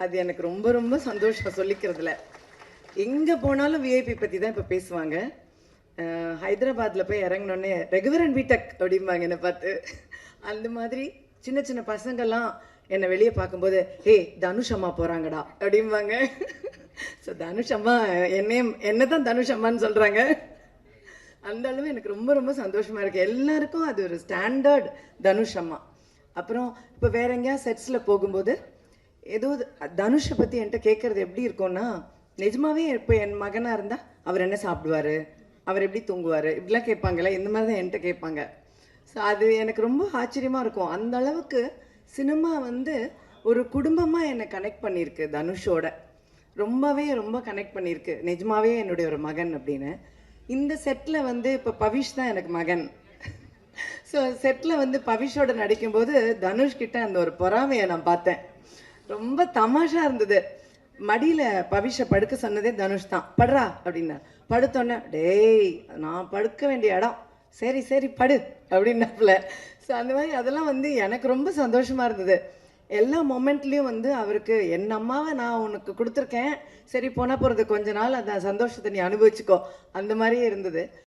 அது எனக்கு ரொம்ப ரொம்ப சந்தோஷம் சொல்லிக்கிறதுல. எங்க போனாலும் விஐபி பத்தி தான் இப்ப பேசுவாங்க. ஹைதராபாத்ல போய் இறங்குனோனே, "ரகுவரன் பிடெக்" அப்படிம்பாங்க என்ன பார்த்து. அந்த மாதிரி சின்ன சின்ன பசங்கள்லாம் என்ன வெளிய பார்க்கும்போது, "ஏய் தனுஷ் அம்மா போறாங்கடா" அப்படிம்பாங்க. ஸோ தனுஷ் அம்மா என்ன தான் தனுஷ் அம்மான்னு சொல்றாங்க. அந்த அளவு எனக்கு ரொம்ப ரொம்ப சந்தோஷமா இருக்கு. எல்லாருக்கும் அது ஒரு ஸ்டாண்டர்ட் தனுஷ் அம்மா. அப்புறம் இப்போ வேற எங்கேயாவது செட்ஸ்ல போகும்போது, ஏதோ தனுஷை பத்தி என்கிட்ட கேட்கறது எப்படி இருக்கும்னா, நிஜமாவே இப்போ என் மகனா இருந்தா, அவர் என்ன சாப்பிடுவாரு? அவர் எப்படி தூங்குவாரு? இப்படிலாம் கேட்பாங்கல்ல, இந்த மாதிரி தான் என்கிட்ட கேட்பாங்க. ஸோ அது எனக்கு ரொம்ப ஆச்சரியமா இருக்கும். அந்த அளவுக்கு சினிமா வந்து ஒரு குடும்பமா என்னை கனெக்ட் பண்ணியிருக்கு தனுஷோட. ரொம்பவே ரொம்ப கனெக்ட் பண்ணியிருக்கு. நிஜமாவே என்னுடைய ஒரு மகன் அப்படின்னு. இந்த செட்ல வந்து இப்போ பவிஷ் தான் எனக்கு மகன். ஸோ செட்ல வந்து பவிஷோட நடிக்கும்போது தனுஷ் கிட்ட அந்த ஒரு பொறாமையை நான் பார்த்தேன். ரொம்ப தமாஷா இருந்தது. மடியில பவிஷை படுக்க சொன்னதே தனுஷ் தான். படுறா அப்படின்னா படுத்தோன்னே, டேய் நான் படுக்க வேண்டிய இடம், சரி சரி படு அப்படின்னாப்புல. ஸோ அந்த மாதிரி அதெல்லாம் வந்து எனக்கு ரொம்ப சந்தோஷமா இருந்தது. எல்லா மொமெண்ட்லேயும் வந்து அவருக்கு என் அம்மாவை நான் உனக்கு கொடுத்துருக்கேன், சரி போனால் போகிறது கொஞ்ச நாள் அந்த சந்தோஷத்தை நீ அனுபவிச்சுக்கோ, அந்த மாதிரியே இருந்தது.